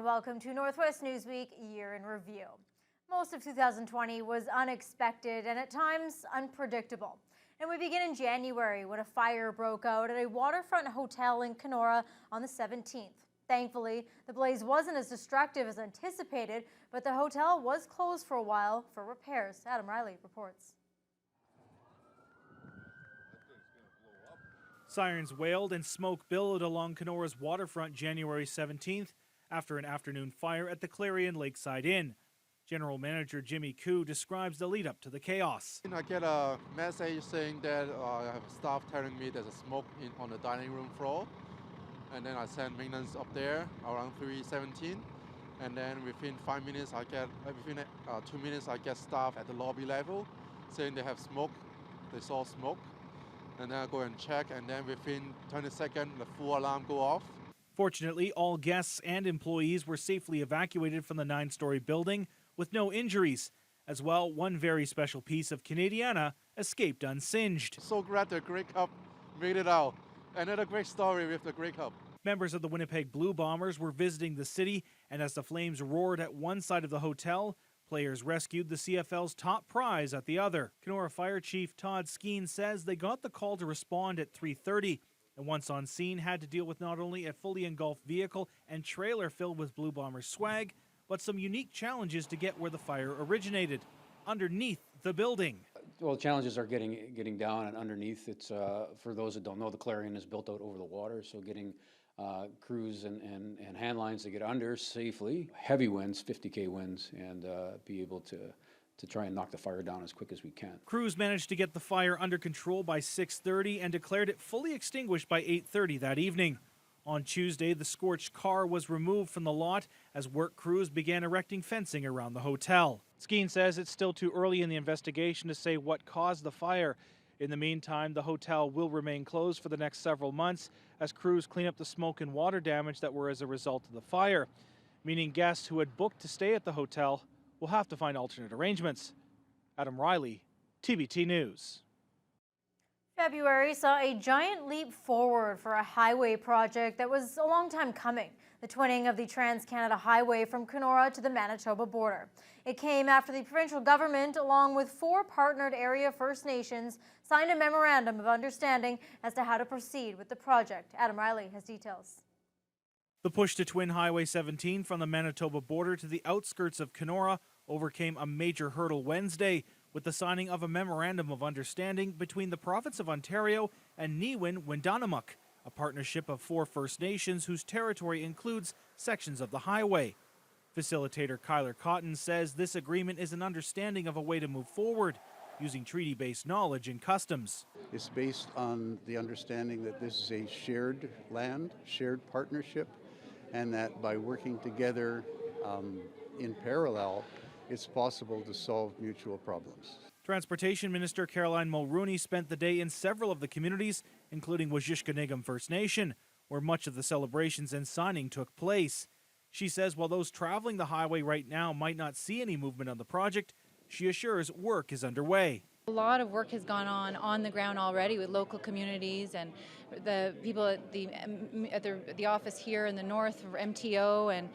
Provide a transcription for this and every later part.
welcome to Northwest Newsweek Year in Review. Most of 2020 was unexpected and at times unpredictable. And we begin in January when a fire broke out at a waterfront hotel in Kenora on the 17th. Thankfully, the blaze wasn't as destructive as anticipated, but the hotel was closed for a while for repairs. Adam Riley reports. Sirens wailed and smoke billowed along Kenora's waterfront January 17th after an afternoon fire at the Clarion Lakeside Inn. General Manager Jimmy Koo describes the lead up to the chaos. I get a message saying that I have staff telling me there's a smoke on the dining room floor. And then I send maintenance up there around 3:17. And then within 5 minutes, within 2 minutes, I get staff at the lobby level saying they have smoke. They saw smoke. And then I go and check, and then within 20 seconds, the full alarm go off. Fortunately, all guests and employees were safely evacuated from the 9-story building with no injuries. As well, one very special piece of Canadiana escaped unsinged. So glad the Grey Cup made it out. Another great story with the Grey Cup. Members of the Winnipeg Blue Bombers were visiting the city, and as the flames roared at one side of the hotel, players rescued the CFL's top prize at the other. Kenora Fire Chief Todd Skeen says they got the call to respond at 3:30, and once on scene had to deal with not only a fully engulfed vehicle and trailer filled with Blue Bombers swag, but some unique challenges to get where the fire originated, underneath the building. Well, challenges are getting down and underneath. It's for those that don't know, the Clarion is built out over the water, so getting crews and hand lines to get under safely. Heavy winds, 50K winds, and be able to try and knock the fire down as quick as we can. Crews managed to get the fire under control by 6:30 and declared it fully extinguished by 8:30 that evening. On Tuesday, the scorched car was removed from the lot as work crews began erecting fencing around the hotel. Skeen says it's still too early in the investigation to say what caused the fire. In the meantime, the hotel will remain closed for the next several months as crews clean up the smoke and water damage that were as a result of the fire, meaning guests who had booked to stay at the hotel will have to find alternate arrangements. Adam Riley, TBT News. February saw a giant leap forward for a highway project that was a long time coming, the twinning of the Trans-Canada Highway from Kenora to the Manitoba border. It came after the provincial government, along with 4 partnered area First Nations, signed a memorandum of understanding as to how to proceed with the project. Adam Riley has details. The push to twin Highway 17 from the Manitoba border to the outskirts of Kenora overcame a major hurdle Wednesday with the signing of a memorandum of understanding between the province of Ontario and Niiwin-Wendunamuk, a partnership of 4 First Nations whose territory includes sections of the highway. Facilitator Kyler Cotton says this agreement is an understanding of a way to move forward using treaty-based knowledge and customs. It's based on the understanding that this is a shared land, shared partnership, and that by working together in parallel, it's possible to solve mutual problems. Transportation Minister Caroline Mulroney spent the day in several of the communities, including Wajishkaniggum First Nation, where much of the celebrations and signing took place. She says while those traveling the highway right now might not see any movement on the project, she assures work is underway. A lot of work has gone on the ground already with local communities and the people at the office here in the north for MTO, and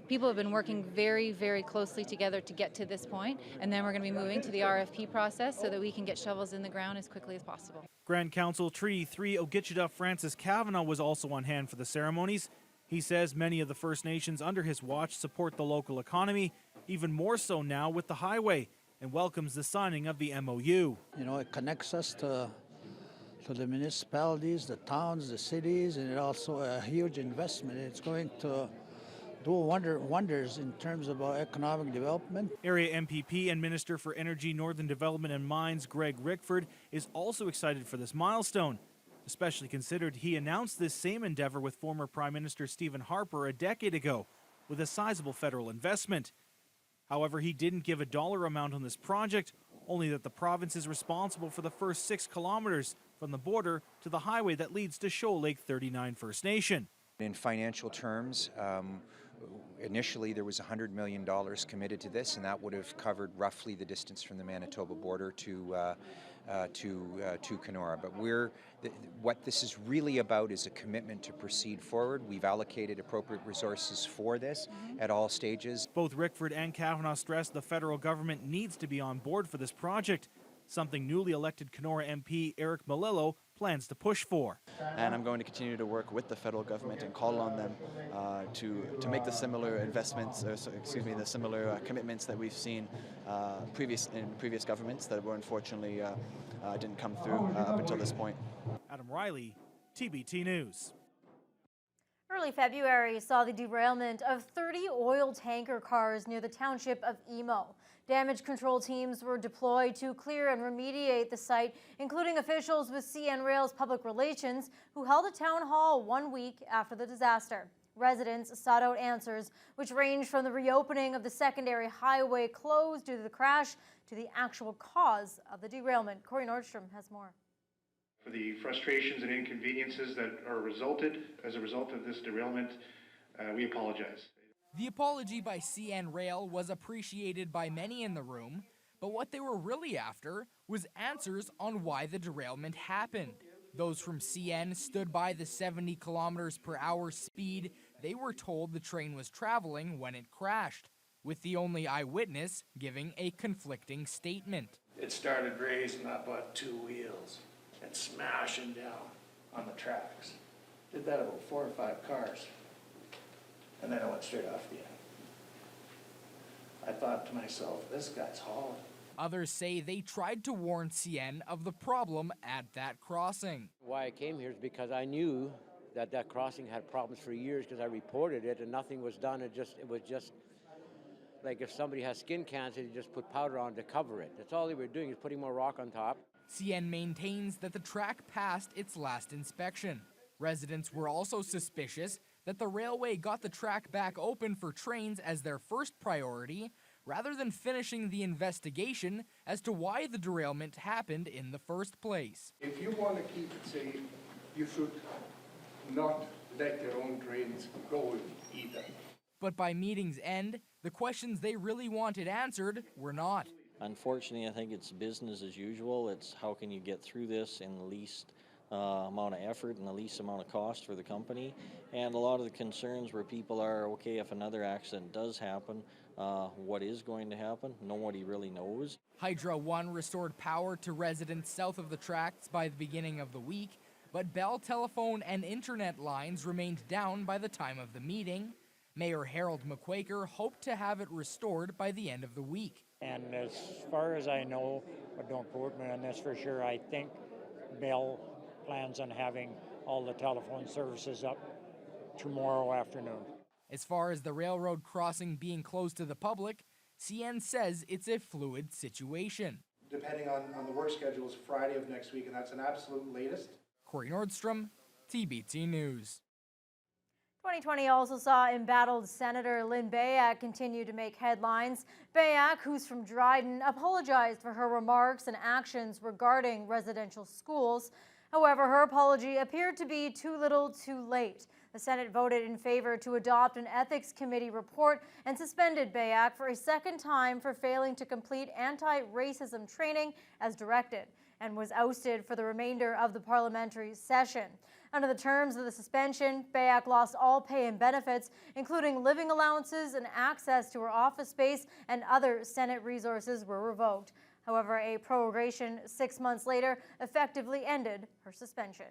people have been working very, very closely together to get to this point, and then we're going to be moving to the RFP process so that we can get shovels in the ground as quickly as possible. Grand Council Treaty 3 Ogichita Francis Kavanagh was also on hand for the ceremonies. He says many of the First Nations under his watch support the local economy, even more so now with the highway, and welcomes the signing of the MOU. It connects us to the municipalities, the towns, the cities, and it also a huge investment. It's going to do wonders in terms of our economic development. Area MPP and Minister for Energy, Northern Development and Mines Greg Rickford is also excited for this milestone, especially considered he announced this same endeavor with former Prime Minister Stephen Harper a decade ago with a sizable federal investment. However, he didn't give a dollar amount on this project, only that the province is responsible for the first 6 kilometers from the border to the highway that leads to Shoal Lake 39 First Nation. In financial terms, initially there was $100 million committed to this, and that would have covered roughly the distance from the Manitoba border to to Kenora. But what this is really about is a commitment to proceed forward. We've allocated appropriate resources for this at all stages. Both Rickford and Kavanagh stressed the federal government needs to be on board for this project, something newly elected Kenora MP Eric Malillo plans to push for. And I'm going to continue to work with the federal government and call on them to make the similar investments, the similar commitments that we've seen in previous governments that were unfortunately didn't come through up until this point. Adam Riley, TBT News. Early February saw the derailment of 30 oil tanker cars near the township of Emo. Damage control teams were deployed to clear and remediate the site, including officials with CN Rail's public relations, who held a town hall 1 week after the disaster. Residents sought out answers, which ranged from the reopening of the secondary highway closed due to the crash to the actual cause of the derailment. Corey Nordstrom has more. For the frustrations and inconveniences that are resulted as a result of this derailment, we apologize. The apology by CN Rail was appreciated by many in the room, but what they were really after was answers on why the derailment happened. Those from CN stood by the 70 kilometers per hour speed they were told the train was traveling when it crashed, with the only eyewitness giving a conflicting statement. It started raising up on two wheels and smashing down on the tracks. Did that about 4 or 5 cars. And then it went straight off the end. I thought to myself, this guy's hauling. Others say they tried to warn CN of the problem at that crossing. Why I came here is because I knew that that crossing had problems for years because I reported it and nothing was done. It was just like if somebody has skin cancer, you just put powder on to cover it. That's all they were doing, is putting more rock on top. CN maintains that the track passed its last inspection. Residents were also suspicious that the railway got the track back open for trains as their first priority, rather than finishing the investigation as to why the derailment happened in the first place. If you want to keep it safe, you should not let your own trains go either. But by meeting's end, the questions they really wanted answered were not. Unfortunately, I think it's business as usual. It's how can you get through this in the least amount of effort and the least amount of cost for the company. And a lot of the concerns where people are, okay, if another accident does happen, what is going to happen? Nobody really knows. Hydro One restored power to residents south of the tracks by the beginning of the week, but Bell telephone and internet lines remained down by the time of the meeting. Mayor Harold McQuaker hoped to have it restored by the end of the week. And as far as I know, but don't quote me on this for sure, I think Bell plans on having all the telephone services up tomorrow afternoon. As far as the railroad crossing being closed to the public, CN says it's a fluid situation. Depending on the work schedules, Friday of next week, and that's an absolute latest. Corey Nordstrom, TBT News. 2020 also saw embattled Senator Lynn Beyak continue to make headlines. Beyak, who's from Dryden, apologized for her remarks and actions regarding residential schools. However, her apology appeared to be too little too late. The Senate voted in favor to adopt an ethics committee report and suspended Beyak for a second time for failing to complete anti-racism training as directed, and was ousted for the remainder of the parliamentary session. Under the terms of the suspension, Beyak lost all pay and benefits, including living allowances, and access to her office space and other Senate resources were revoked. However, a prorogation 6 months later effectively ended her suspension.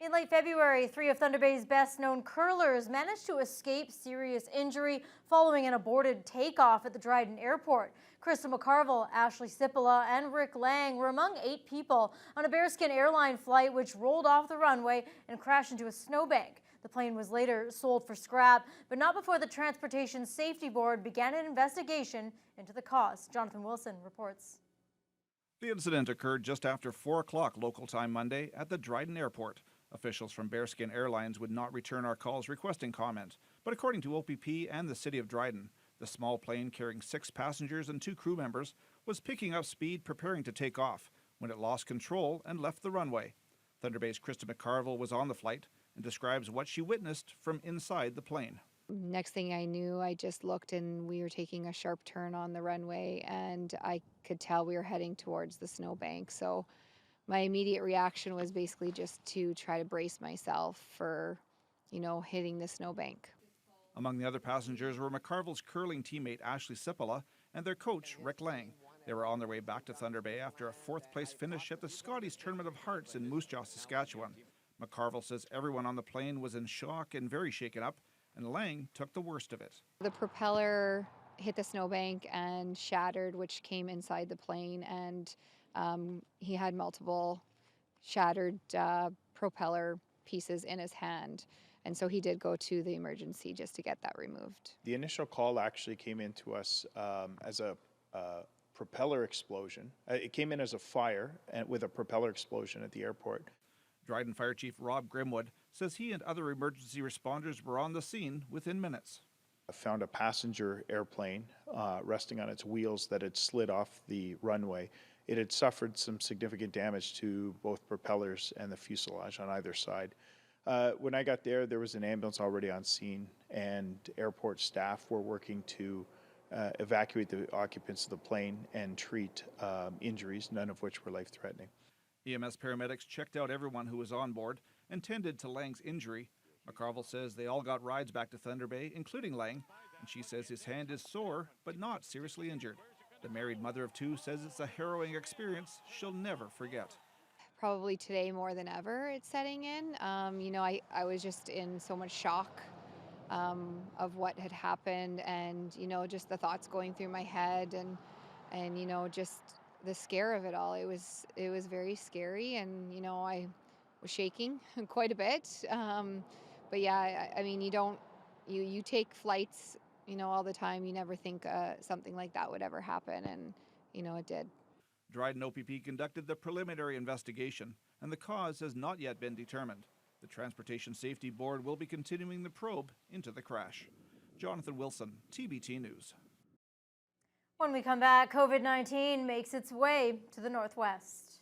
In late February, 3 of Thunder Bay's best-known curlers managed to escape serious injury following an aborted takeoff at the Dryden Airport. Crystal McCarville, Ashley Sipola, and Rick Lang were among 8 people on a Bearskin Airline flight which rolled off the runway and crashed into a snowbank. The plane was later sold for scrap, but not before the Transportation Safety Board began an investigation into the cause. Jonathan Wilson reports. The incident occurred just after 4 o'clock local time Monday at the Dryden Airport. Officials from Bearskin Airlines would not return our calls requesting comment, but according to OPP and the City of Dryden, the small plane carrying 6 passengers and 2 crew members was picking up speed preparing to take off when it lost control and left the runway. Thunder Bay's Krista McCarville was on the flight and describes what she witnessed from inside the plane. Next thing I knew, I just looked and we were taking a sharp turn on the runway, and I could tell we were heading towards the snowbank. So my immediate reaction was basically just to try to brace myself for, hitting the snowbank. Among the other passengers were McCarville's curling teammate Ashley Sipola and their coach Rick Lang. They were on their way back to Thunder Bay after a fourth-place finish at the Scotties Tournament of Hearts in Moose Jaw, Saskatchewan. McCarville says everyone on the plane was in shock and very shaken up, and Lang took the worst of it. The propeller hit the snowbank and shattered, which came inside the plane, and he had multiple shattered propeller pieces in his hand. And so he did go to the emergency just to get that removed. The initial call actually came in to us as a propeller explosion. It came in as a fire and with a propeller explosion at the airport. Dryden Fire Chief Rob Grimwood says he and other emergency responders were on the scene within minutes. I found a passenger airplane resting on its wheels that had slid off the runway. It had suffered some significant damage to both propellers and the fuselage on either side. When I got there, there was an ambulance already on scene, and airport staff were working to evacuate the occupants of the plane and treat injuries, none of which were life-threatening. EMS paramedics checked out everyone who was on board and tended to Lang's injury. McCarville says they all got rides back to Thunder Bay, including Lang, and she says his hand is sore but not seriously injured. The married mother of two says it's a harrowing experience she'll never forget. Probably today more than ever it's setting in. I was just in so much shock of what had happened, and just the thoughts going through my head, and just the scare of it all. It was very scary, and I was shaking quite a bit. But yeah, I mean, you take flights, all the time. You never think something like that would ever happen, and it did. Dryden OPP conducted the preliminary investigation, and the cause has not yet been determined. The Transportation Safety Board will be continuing the probe into the crash. Jonathan Wilson, TBT News. When we come back, COVID-19 makes its way to the Northwest.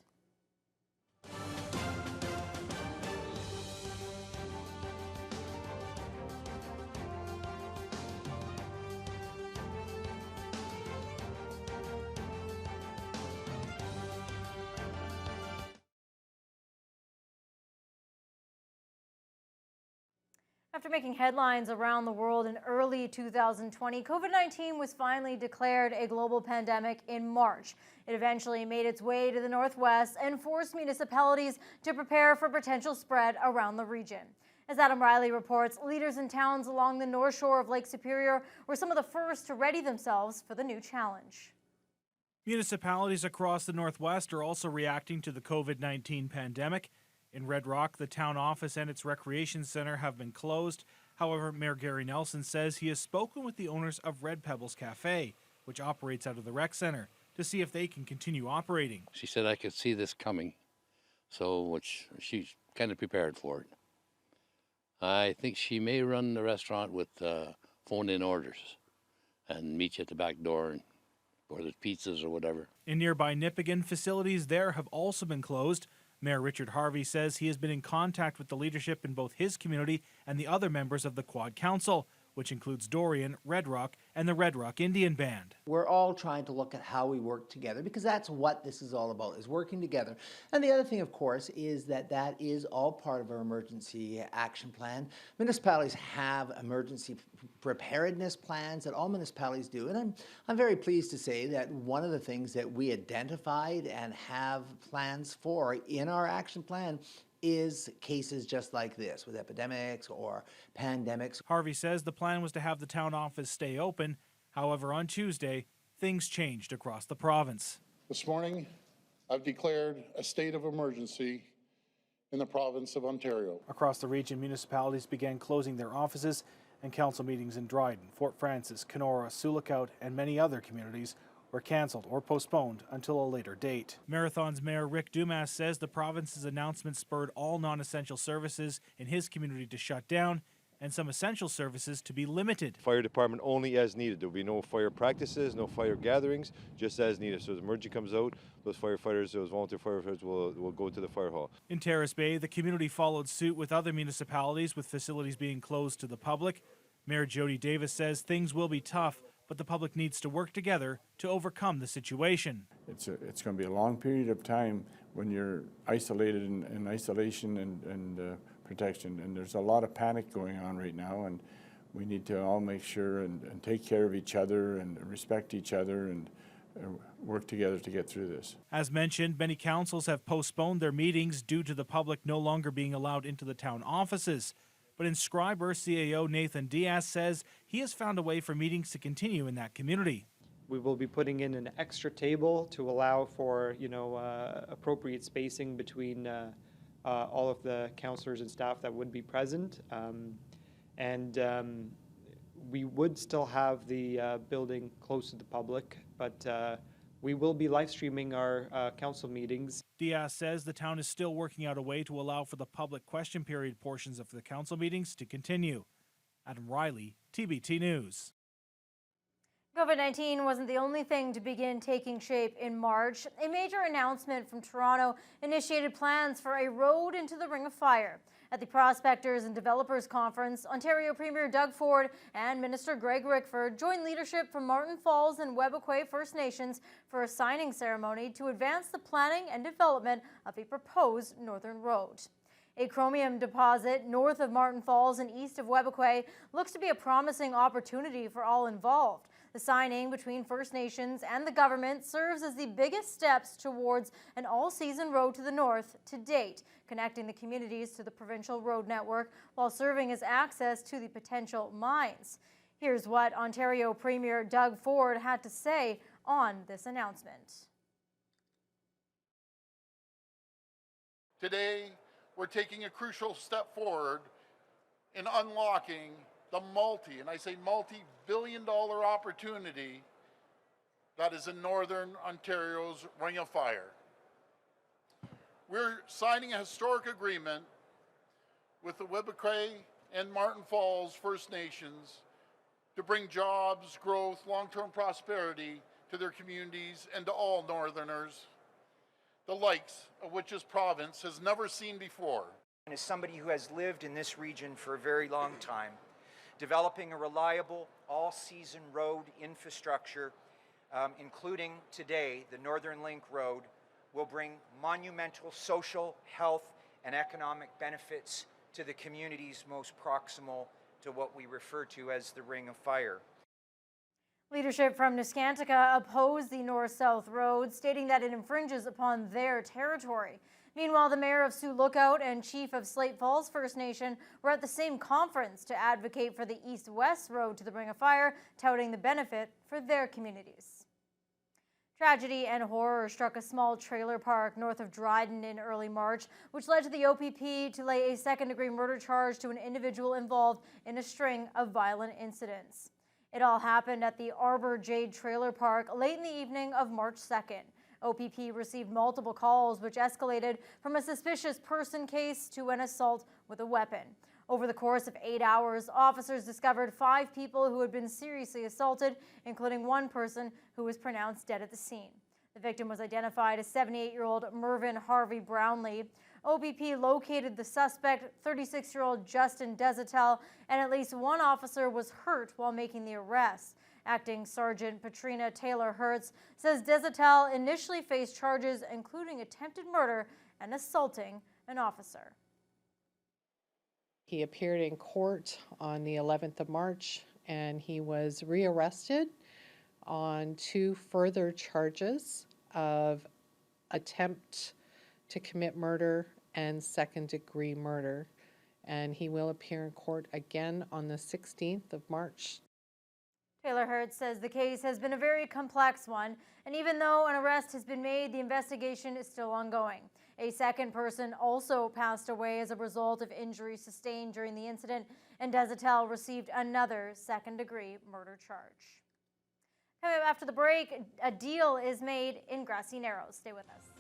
After making headlines around the world in early 2020, COVID-19 was finally declared a global pandemic in March. It eventually made its way to the Northwest and forced municipalities to prepare for potential spread around the region. As Adam Riley reports, leaders in towns along the north shore of Lake Superior were some of the first to ready themselves for the new challenge. Municipalities across the Northwest are also reacting to the COVID-19 pandemic. In Red Rock, the town office and its recreation center have been closed. However, Mayor Gary Nelson says he has spoken with the owners of Red Pebbles Cafe, which operates out of the rec center, to see if they can continue operating. She said I could see this coming, which she's kind of prepared for it. I think she may run the restaurant with phone-in orders and meet you at the back door and order pizzas or whatever. In nearby Nipigon, facilities there have also been closed. Mayor Richard Harvey says he has been in contact with the leadership in both his community and the other members of the Quad Council, which includes Dorian, Red Rock, and the Red Rock Indian Band. We're all trying to look at how we work together, because that's what this is all about, is working together. And the other thing, of course, is that is all part of our emergency action plan. Municipalities have emergency preparedness plans that all municipalities do. And I'm very pleased to say that one of the things that we identified and have plans for in our action plan is cases just like this, with epidemics or pandemics. Harvey says the plan was to have the town office stay open. However, on Tuesday, things changed across the province. This morning, I've declared a state of emergency in the province of Ontario. Across the region, municipalities began closing their offices, and council meetings in Dryden, Fort Frances, Kenora, Sioux Lookout, and many other communities were cancelled or postponed until a later date. Marathon's Mayor Rick Dumas says the province's announcement spurred all non-essential services in his community to shut down and some essential services to be limited. Fire department only as needed. There will be no fire practices, no fire gatherings, just as needed. So as emergency comes out, those firefighters, those volunteer firefighters will go to the fire hall. In Terrace Bay, the community followed suit with other municipalities with facilities being closed to the public. Mayor Jody Davis says things will be tough, but the public needs to work together to overcome the situation. It's going to be a long period of time when you're isolated in isolation and protection, and there's a lot of panic going on right now, and we need to all make sure and take care of each other and respect each other and work together to get through this. As mentioned, many councils have postponed their meetings due to the public no longer being allowed into the town offices. But Inscriber CAO Nathan Diaz says he has found a way for meetings to continue in that community. We will be putting in an extra table to allow for, appropriate spacing between all of the councillors and staff that would be present. We would still have the building close to the public, but we will be live streaming our council meetings. Diaz says the town is still working out a way to allow for the public question period portions of the council meetings to continue. Adam Riley, TBT News. COVID-19 wasn't the only thing to begin taking shape in March. A major announcement from Toronto initiated plans for a road into the Ring of Fire. At the Prospectors and Developers Conference, Ontario Premier Doug Ford and Minister Greg Rickford joined leadership from Martin Falls and Webequie First Nations for a signing ceremony to advance the planning and development of a proposed northern road. A chromium deposit north of Martin Falls and east of Webequie looks to be a promising opportunity for all involved. The signing between First Nations and the government serves as the biggest steps towards an all-season road to the north to date, connecting the communities to the provincial road network while serving as access to the potential mines. Here's what Ontario Premier Doug Ford had to say on this announcement. Today, we're taking a crucial step forward in unlocking the multi-billion-dollar opportunity that is in Northern Ontario's Ring of Fire. We're signing a historic agreement with the Webequie and Martin Falls First Nations to bring jobs, growth, long-term prosperity to their communities and to all Northerners, the likes of which this province has never seen before. And as somebody who has lived in this region for a very long time, developing a reliable all-season road infrastructure, including today the Northern Link Road, will bring monumental social, health, and economic benefits to the communities most proximal to what we refer to as the Ring of Fire. Leadership from Nescantica opposed the north-south road, stating that it infringes upon their territory. Meanwhile, the mayor of Sioux Lookout and chief of Slate Falls First Nation were at the same conference to advocate for the east-west road to the Ring of Fire, touting the benefit for their communities. Tragedy and horror struck a small trailer park north of Dryden in early March, which led to the OPP to lay a second-degree murder charge to an individual involved in a string of violent incidents. It all happened at the Arbor Jade Trailer Park late in the evening of March 2nd. OPP received multiple calls, which escalated from a suspicious person case to an assault with a weapon. Over the course of 8 hours, officers discovered 5 people who had been seriously assaulted, including one person who was pronounced dead at the scene. The victim was identified as 78-year-old Mervyn Harvey Brownlee. OPP located the suspect, 36-year-old Justin Desatel, and at least one officer was hurt while making the arrest. Acting Sergeant Patrina Taylor Hertz says Desatel initially faced charges including attempted murder and assaulting an officer. He appeared in court on the 11th of March and he was rearrested on 2 further charges of attempt to commit murder and second-degree murder. And he will appear in court again on the 16th of March. Taylor Hertz says the case has been a very complex one, and even though an arrest has been made, the investigation is still ongoing. A second person also passed away as a result of injuries sustained during the incident, and Desatel received another second-degree murder charge. Coming up after the break, a deal is made in Grassy Narrows. Stay with us.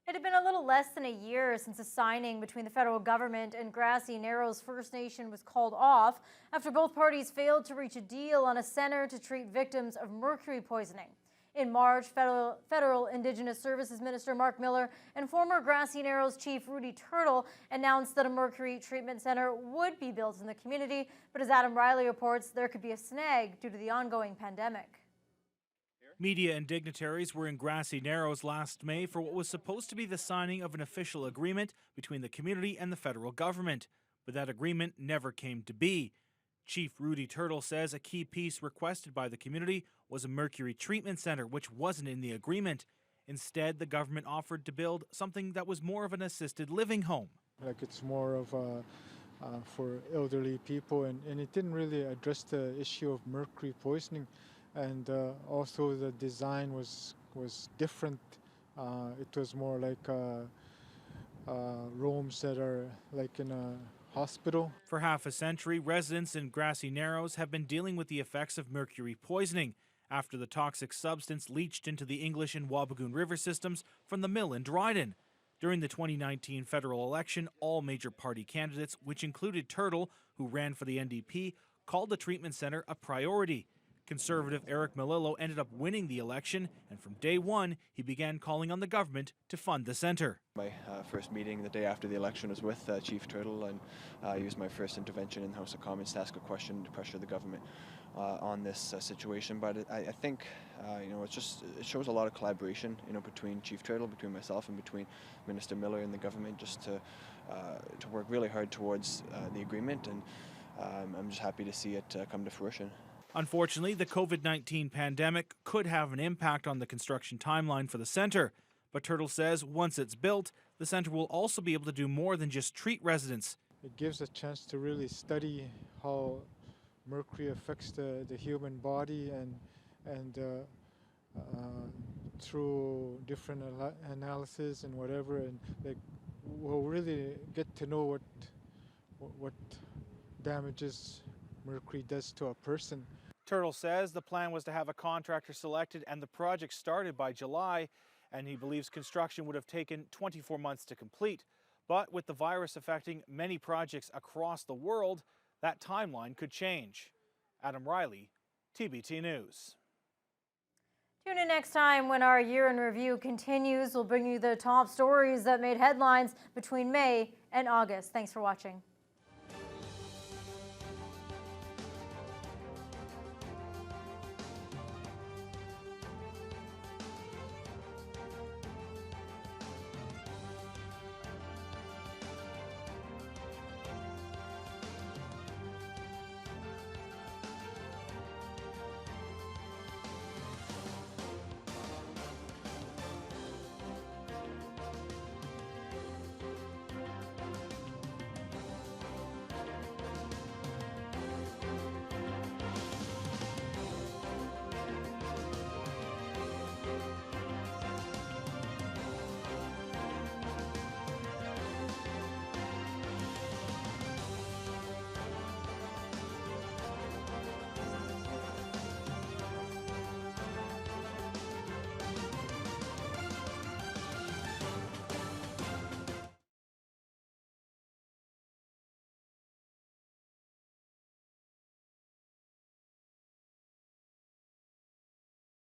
It had been a little less than a year since a signing between the federal government and Grassy Narrows First Nation was called off after both parties failed to reach a deal on a center to treat victims of mercury poisoning. In March, Federal Indigenous Services Minister Mark Miller and former Grassy Narrows Chief Rudy Turtle announced that a mercury treatment center would be built in the community, but as Adam Riley reports, there could be a snag due to the ongoing pandemic. Media and dignitaries were in Grassy Narrows last May for what was supposed to be the signing of an official agreement between the community and the federal government, but that agreement never came to be. Chief Rudy Turtle says a key piece requested by the community was a mercury treatment center, which wasn't in the agreement. Instead, the government offered to build something that was more of an assisted living home. Like it's more of for elderly people, and it didn't really address the issue of mercury poisoning. And also the design was different. It was more like rooms that are like in a hospital. For half a century, residents in Grassy Narrows have been dealing with the effects of mercury poisoning after the toxic substance leached into the English and Wabigoon River systems from the mill in Dryden. During the 2019 federal election, all major party candidates, which included Turtle, who ran for the NDP, called the treatment center a priority. Conservative Eric Melillo ended up winning the election, and from day one, he began calling on the government to fund the center. My first meeting the day after the election was with Chief Turtle, and I used my first intervention in the House of Commons to ask a question to pressure the government on this situation. But I think it shows a lot of collaboration, between Chief Turtle, between myself, and between Minister Miller and the government, just to work really hard towards the agreement, and I'm just happy to see it come to fruition. Unfortunately, the COVID-19 pandemic could have an impact on the construction timeline for the center. But Turtle says once it's built, the center will also be able to do more than just treat residents. It gives a chance to really study how mercury affects the human body, and through different analysis and whatever, and we'll really get to know what damages mercury does to a person. Turtle says the plan was to have a contractor selected and the project started by July, and he believes construction would have taken 24 months to complete. But with the virus affecting many projects across the world, that timeline could change. Adam Riley, TBT News. Tune in next time when our Year in Review continues. We'll bring you the top stories that made headlines between May and August. Thanks for watching.